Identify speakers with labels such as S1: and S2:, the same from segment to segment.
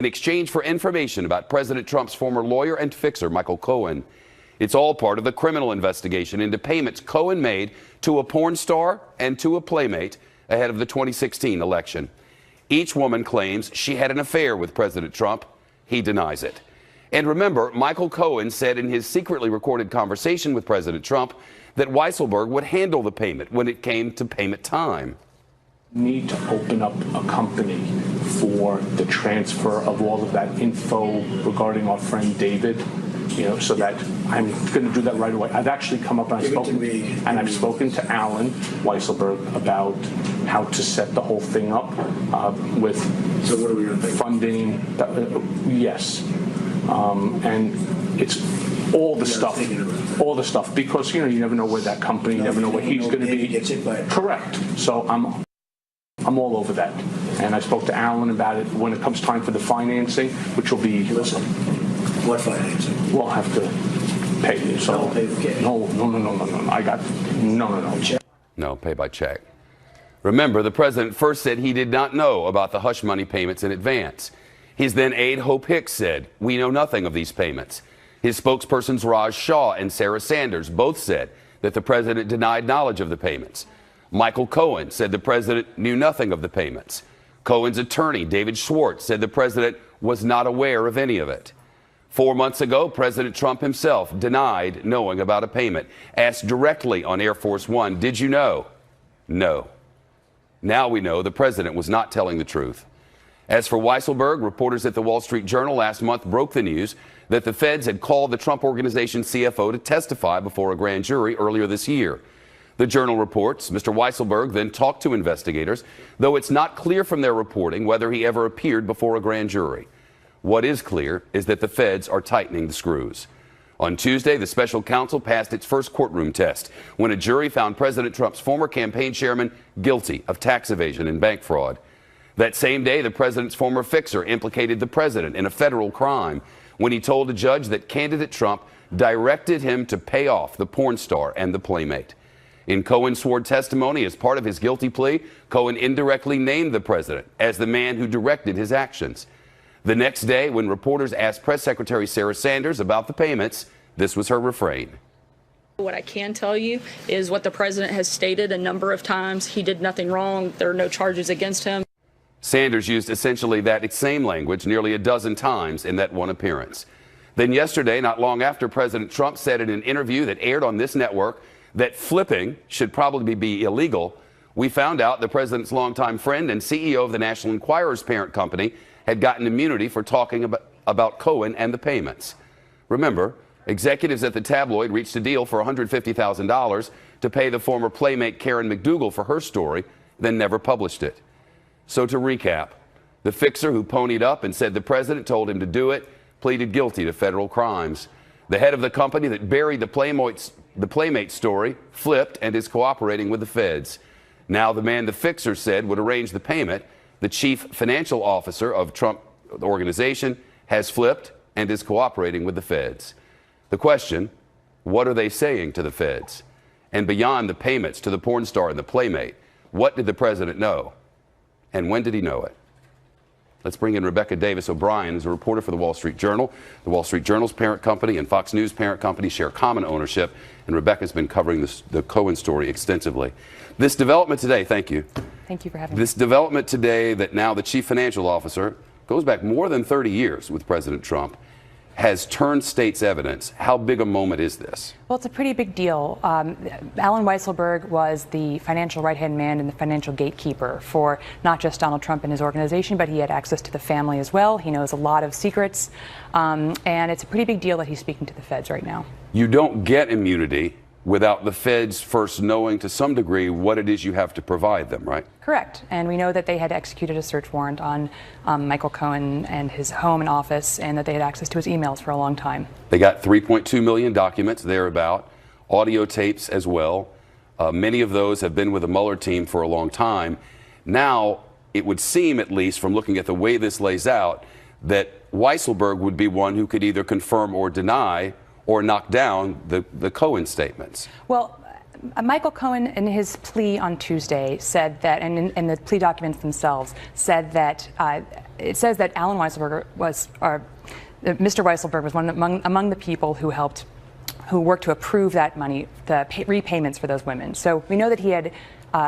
S1: in exchange for information about President Trump's former lawyer and fixer, Michael Cohen. It's all part of the criminal investigation into payments Cohen made to a porn star and to a playmate ahead of the 2016 election. Each woman claims she had an affair with President Trump. He denies it. And remember, Michael Cohen said in his secretly recorded conversation with President Trump that Weisselberg would handle the payment when it came to payment time.
S2: Need to open up a company for the transfer of all of that info regarding our friend David, so that I'm going to do that right away. I've actually come up and I've spoken to Alan Weisselberg about how to set the whole thing up with
S3: So what are we going to
S2: funding. Yes, and it's all the stuff, because you never know where that company, you never know where he's going to be. Correct. So I'm all over that. And I spoke to Alan about it when it comes time for the financing, which will be...
S3: Listen, what financing?
S2: We'll have to pay you. So
S3: pay the cash.
S2: No.
S1: No, pay by check. Remember, the president first said he did not know about the hush money payments in advance. His then aide, Hope Hicks, said, "We know nothing of these payments." His spokespersons, Raj Shah and Sarah Sanders, both said that the president denied knowledge of the payments. Michael Cohen said the president knew nothing of the payments. Cohen's attorney, David Schwartz, said the president was not aware of any of it. 4 months ago, President Trump himself denied knowing about a payment. Asked directly on Air Force One, "Did you know?" No. Now we know the president was not telling the truth. As for Weisselberg, reporters at the Wall Street Journal last month broke the news that the feds had called the Trump Organization CFO to testify before a grand jury earlier this year. The Journal reports Mr. Weisselberg then talked to investigators, though it's not clear from their reporting whether he ever appeared before a grand jury. What is clear is that the feds are tightening the screws. On Tuesday, the special counsel passed its first courtroom test when a jury found President Trump's former campaign chairman guilty of tax evasion and bank fraud. That same day, the president's former fixer implicated the president in a federal crime when he told a judge that candidate Trump directed him to pay off the porn star and the playmate. In Cohen's sworn testimony as part of his guilty plea, Cohen indirectly named the president as the man who directed his actions. The next day, when reporters asked Press Secretary Sarah Sanders about the payments, this was her refrain.
S4: What I can tell you is what the president has stated a number of times. He did nothing wrong. There are no charges against him.
S1: Sanders used essentially that same language nearly a dozen times in that one appearance. Then yesterday, not long after President Trump said in an interview that aired on this network that flipping should probably be illegal, we found out the president's longtime friend and CEO of the National Enquirer's parent company had gotten immunity for talking about Cohen and the payments. Remember, executives at the tabloid reached a deal for $150,000 to pay the former playmate Karen McDougal for her story, then never published it. So to recap, the fixer who ponied up and said the president told him to do it pleaded guilty to federal crimes. The head of the company that buried the playmate story flipped and is cooperating with the feds. Now the man the fixer said would arrange the payment, the chief financial officer of Trump Organization, has flipped and is cooperating with the feds. The question, what are they saying to the feds? And beyond the payments to the porn star and the playmate, what did the president know? And when did he know it? Let's bring in Rebecca Davis O'Brien, who's a reporter for the Wall Street Journal. The Wall Street Journal's parent company and Fox News parent company share common ownership, and Rebecca's been covering the Cohen story extensively. This development today, thank you.
S5: Thank you for having me.
S1: This development today that now the chief financial officer goes back more than 30 years with President Trump, has turned state's evidence. How big a moment is this?
S5: Well, it's a pretty big deal. Alan Weisselberg was the financial right-hand man and the financial gatekeeper for not just Donald Trump and his organization, but he had access to the family as well. He knows a lot of secrets, and it's a pretty big deal that he's speaking to the feds right now. You
S1: don't get immunity without the feds first knowing to some degree what it is you have to provide them, right?
S5: Correct. And we know that they had executed a search warrant on Michael Cohen and his home and office, and that they had access to his emails for a long time.
S1: They got 3.2 million documents thereabout, audio tapes as well. Many of those have been with the Mueller team for a long time. Now, it would seem, at least from looking at the way this lays out, that Weisselberg would be one who could either confirm or deny or knock down the Cohen statements.
S5: Well, Michael Cohen, in his plea on Tuesday, said that, and in the plea documents themselves, said that it says that Alan Weisselberg was, Mr. Weisselberg was among the people who worked to approve that money, the repayments for those women. So we know that he had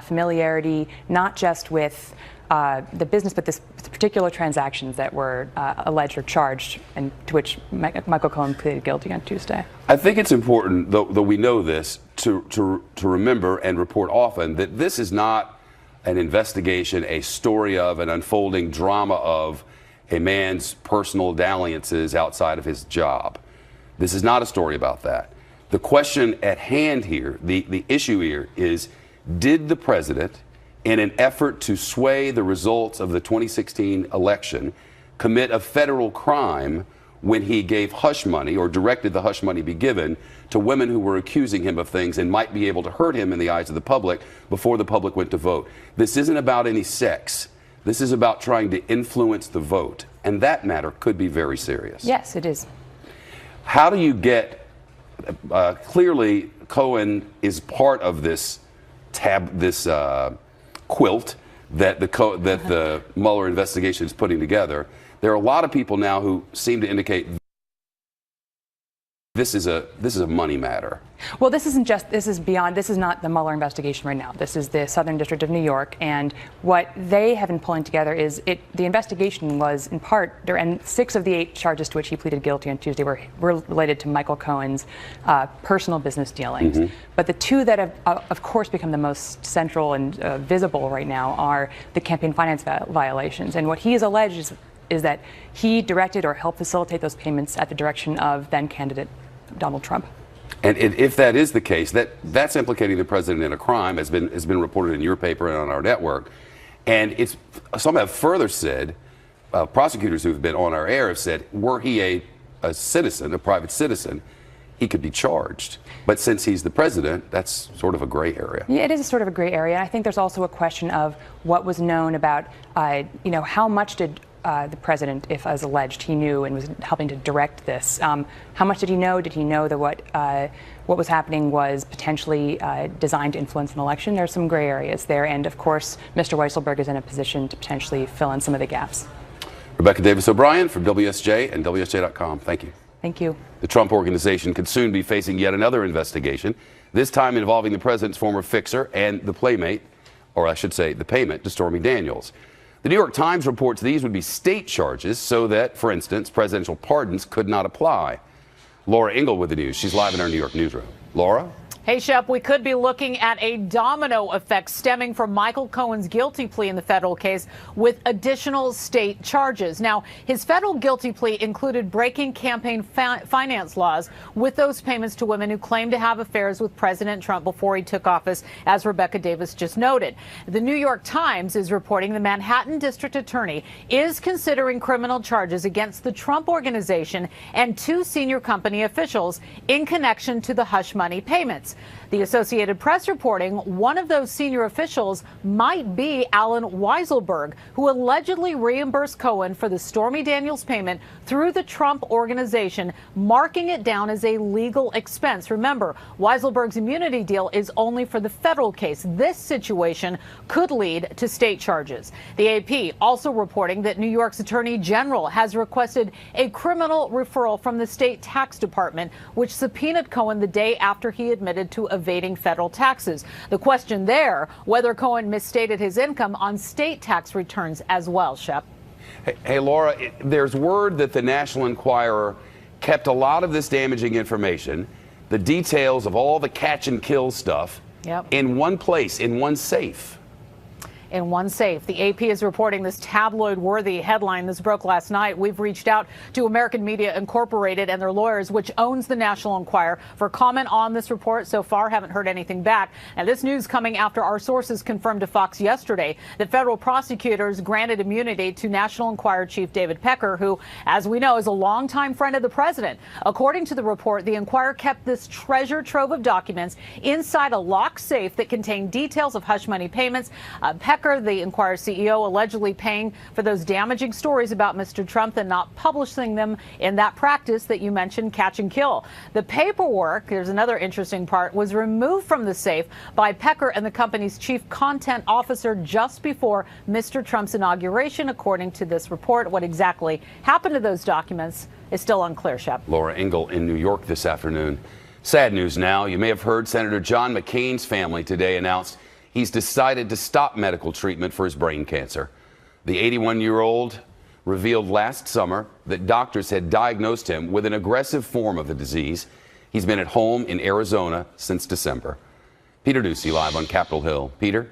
S5: familiarity not just with the business, but this particular transactions that were alleged or charged, and to which Michael Cohen pleaded guilty on Tuesday.
S1: I think it's important, though we know this, to remember and report often that this is not an investigation, a story of an unfolding drama of a man's personal dalliances outside of his job. This is not a story about that. The question at hand here, the issue here is, did the president, in an effort to sway the results of the 2016 election, commit a federal crime when he gave hush money or directed the hush money be given to women who were accusing him of things and might be able to hurt him in the eyes of the public before the public went to vote? This isn't about any sex. This is about trying to influence the vote, and that matter could be very serious.
S5: Yes, it is.
S1: How do you get, clearly Cohen is part of this quilt that the Mueller investigation is putting together. There are a lot of people now who seem to indicate this is a money matter.
S5: Well, this is not the Mueller investigation right now. This is the Southern District of New York, and what they have been pulling together is the investigation was in part, and 6 of the 8 charges to which he pleaded guilty on Tuesday were related to Michael Cohen's personal business dealings. Mm-hmm. But the 2 that have, of course, become the most central and visible right now are the campaign finance violations. And what he is alleged is that he directed or helped facilitate those payments at the direction of then candidate Donald Trump.
S1: And if that is the case, that's implicating the president in a crime, has been reported in your paper and on our network. And some have further said, prosecutors who have been on our air have said, were he a citizen, a private citizen, he could be charged. But since he's the president, that's sort of a gray area.
S5: Yeah, it is a sort of a gray area. And I think there's also a question of what was known about, how much did the president, if as alleged, he knew and was helping to direct this. How much did he know? Did he know that what was happening was potentially designed to influence an election? There are some gray areas there. And of course, Mr. Weisselberg is in a position to potentially fill in some of the gaps.
S1: Rebecca Davis O'Brien from WSJ and WSJ.com. Thank you.
S5: Thank you.
S1: The Trump Organization could soon be facing yet another investigation, this time involving the president's former fixer and the playmate, or I should say the payment, to Stormy Daniels. The New York Times reports these would be state charges so that, for instance, presidential pardons could not apply. Laura Ingle with the news. She's live in our New York newsroom. Laura?
S6: Hey, Shep, we could be looking at a domino effect stemming from Michael Cohen's guilty plea in the federal case with additional state charges. Now, his federal guilty plea included breaking campaign finance laws with those payments to women who claimed to have affairs with President Trump before he took office, as Rebecca Davis just noted. The New York Times is reporting the Manhattan District Attorney is considering criminal charges against the Trump Organization and 2 senior company officials in connection to the hush money payments. The Associated Press reporting one of those senior officials might be Alan Weisselberg, who allegedly reimbursed Cohen for the Stormy Daniels payment through the Trump Organization, marking it down as a legal expense. Remember, Weisselberg's immunity deal is only for the federal case. This situation could lead to state charges. The AP also reporting that New York's Attorney General has requested a criminal referral from the state tax department, which subpoenaed Cohen the day after he admitted to evading federal taxes. The question there, whether Cohen misstated his income on state tax returns as well, Shep.
S1: Hey, Laura, there's word that the National Enquirer kept a lot of this damaging information, the details of all the catch and kill stuff, in one place, in one safe.
S6: In one safe. The AP is reporting this tabloid-worthy headline. This broke last night. We've reached out to American Media Incorporated and their lawyers, which owns the National Enquirer, for comment on this report. So far, haven't heard anything back. And this news coming after our sources confirmed to Fox yesterday that federal prosecutors granted immunity to National Enquirer Chief David Pecker, who, as we know, is a longtime friend of the president. According to the report, the Enquirer kept this treasure trove of documents inside a locked safe that contained details of hush money payments. Pecker Pecker, the Inquirer CEO, allegedly paying for those damaging stories about Mr. Trump and not publishing them in that practice that you mentioned, catch and kill. The paperwork, there's another interesting part, was removed from the safe by Pecker and the company's chief content officer just before Mr. Trump's inauguration, according to this report. What exactly happened to those documents is still unclear, Shep.
S1: Laura Engel in New York this afternoon. Sad news now. You may have heard Senator John McCain's family today announced he's decided to stop medical treatment for his brain cancer. The 81-year-old revealed last summer that doctors had diagnosed him with an aggressive form of the disease. He's been at home in Arizona since December. Peter Ducey live on Capitol Hill. Peter?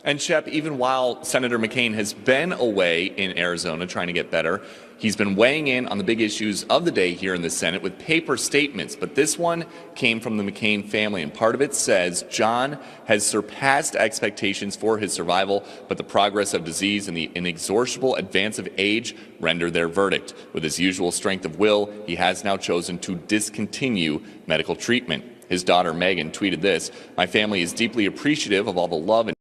S7: And Shep, even while Senator McCain has been away in Arizona trying to get better, he's been weighing in on the big issues of the day here in the Senate with paper statements. But this one came from the McCain family, and part of it says John has surpassed expectations for his survival, but the progress of disease and the inexorable advance of age render their verdict. With his usual strength of will, he has now chosen to discontinue medical treatment. His daughter Megan tweeted this: "My family is deeply appreciative of all the love and